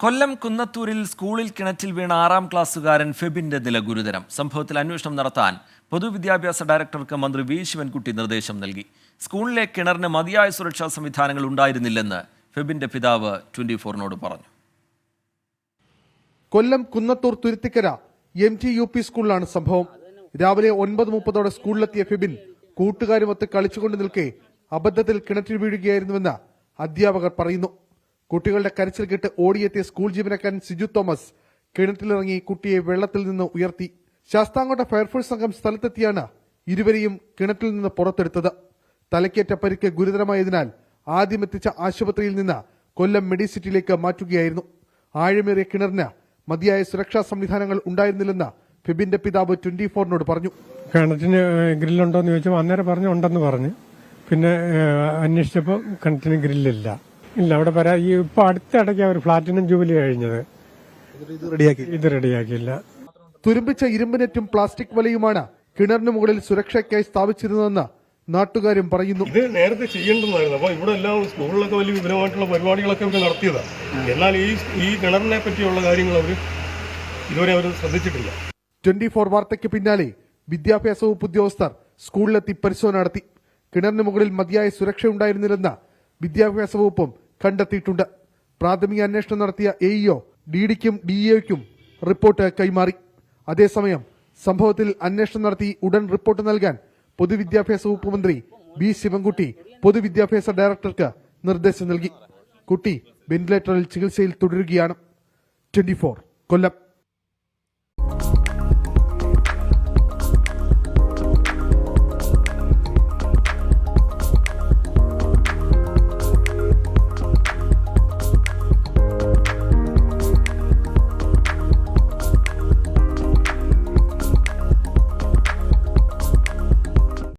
കൊല്ലം കുന്നത്തൂരിൽ സ്കൂളിൽ കിണറ്റിൽ വീണ 6ാം ക്ലാസ്സുകാരൻ ഫെബിന്റെ നില ഗുരുതരം. സംഭവത്തിൽ അന്വേഷണം നടത്താൻ പൊതുവിദ്യാഭ്യാസ ഡയറക്ടർക്ക് മന്ത്രി വി ശിവൻകുട്ടി നിർദ്ദേശം നൽകി. സ്കൂളിലെ കിണറിന് മതിയായ സുരക്ഷാ സംവിധാനങ്ങൾ ഉണ്ടായിരുന്നില്ലെന്ന് ഫെബിന്റെ പിതാവ് 24-നോട് പറഞ്ഞു. കൊല്ലം കുന്നത്തൂർ തുരുത്തിക്കര MT UP സ്കൂളിലാണ് സംഭവം. രാവിലെ 9:30 സ്കൂളിലെത്തിയ ഫെബിൻ കൂട്ടുകാരുമൊത്ത് കളിച്ചുകൊണ്ട് നിൽക്കെ അബദ്ധത്തിൽ കിണറ്റിൽ വീഴുകയായിരുന്നുവെന്ന് അധ്യാപകർ പറയുന്നു. കുട്ടികളുടെ കരച്ചിൽ കേട്ട് ഓടിയെത്തിയ സ്കൂൾ ജീവനക്കാരൻ സിജു തോമസ് കിണറ്റിലിറങ്ങി കുട്ടിയെ വെള്ളത്തിൽ നിന്ന് ഉയർത്തി. ശാസ്താംകോട്ട ഫയർഫോഴ്സ് സംഘം സ്ഥലത്തെത്തിയാണ് ഇരുവരെയും കിണറ്റിൽ നിന്ന് പുറത്തെടുത്തത്. തലക്കേറ്റ പരിക്ക് ഗുരുതരമായതിനാൽ ആദ്യം എത്തിച്ച ആശുപത്രിയിൽ നിന്ന് കൊല്ലം മെഡിസിറ്റിയിലേക്ക് മാറ്റുകയായിരുന്നു. ആഴമേറിയ കിണറിന് മതിയായ സുരക്ഷാ സംവിധാനങ്ങൾ ഉണ്ടായിരുന്നില്ലെന്ന് ഫെബിന്റെ പിതാവ് 24-നോട് പറഞ്ഞു. കിണറ്റിന് ഗ്രില്ലുണ്ടോ എന്ന് ചോദിച്ചപ്പോൾ അന്നേരം പറഞ്ഞു ഉണ്ടെന്ന് പറഞ്ഞു. പിന്നെ അന്വേഷിച്ചപ്പോൾ കിണറ്റിന് ഗ്രില്ലില്ല. ഇല്ല, അവിടെ ഇപ്പൊ അടുത്തിടയ്ക്ക് അവർ പ്ലാറ്റിനം ജൂബിലി കഴിഞ്ഞത്. ഇത് റെഡിയാക്കിയില്ല. തുരുമ്പിച്ച ഇരുമ്പ് നെറ്റും പ്ലാസ്റ്റിക് വലയുമാണ് കിണറിന് മുകളിൽ സുരക്ഷയ്ക്കായി സ്ഥാപിച്ചിരുന്നതെന്ന് നാട്ടുകാരും പറയുന്നു. ഇത് നേരത്തെ ചെയ്യേണ്ടതായിരുന്നു. അപ്പൊ ഇവിടെ എല്ലാം സ്കൂളിലൊക്കെ വലിയ വിപുലമായിട്ടുള്ള പരിപാടികളൊക്കെ ഇവർ നടത്തിയതാണ്. എന്നാൽ ഈ കിണറിനെ പറ്റിയുള്ള കാര്യങ്ങൾ ഇതുവരെ അവർ ശ്രദ്ധിച്ചിട്ടില്ല. 24 വാർത്തയ്ക്ക് പിന്നാലെ വിദ്യാഭ്യാസ വകുപ്പ് ഉദ്യോഗസ്ഥർ സ്കൂളിലെത്തി പരിശോധന നടത്തി. കിണറിന് മുകളിൽ മതിയായ സുരക്ഷ ഉണ്ടായിരുന്നില്ലെന്ന് വിദ്യാഭ്യാസ വകുപ്പും കണ്ടെത്തിയിട്ടുണ്ട്. പ്രാഥമിക അന്വേഷണം നടത്തിയ AEO DDക്കും DEOയ്ക്കും റിപ്പോർട്ട് കൈമാറി. അതേസമയം സംഭവത്തിൽ അന്വേഷണം നടത്തി ഉടൻ റിപ്പോർട്ട് നൽകാൻ പൊതുവിദ്യാഭ്യാസ വകുപ്പ് മന്ത്രി വി ശിവൻകുട്ടി പൊതുവിദ്യാഭ്യാസ ഡയറക്ടർക്ക് നിർദ്ദേശം നൽകി. കുട്ടി വെന്റിലേറ്ററിൽ ചികിത്സയിൽ തുടരുകയാണ്. 24 കൊല്ലം.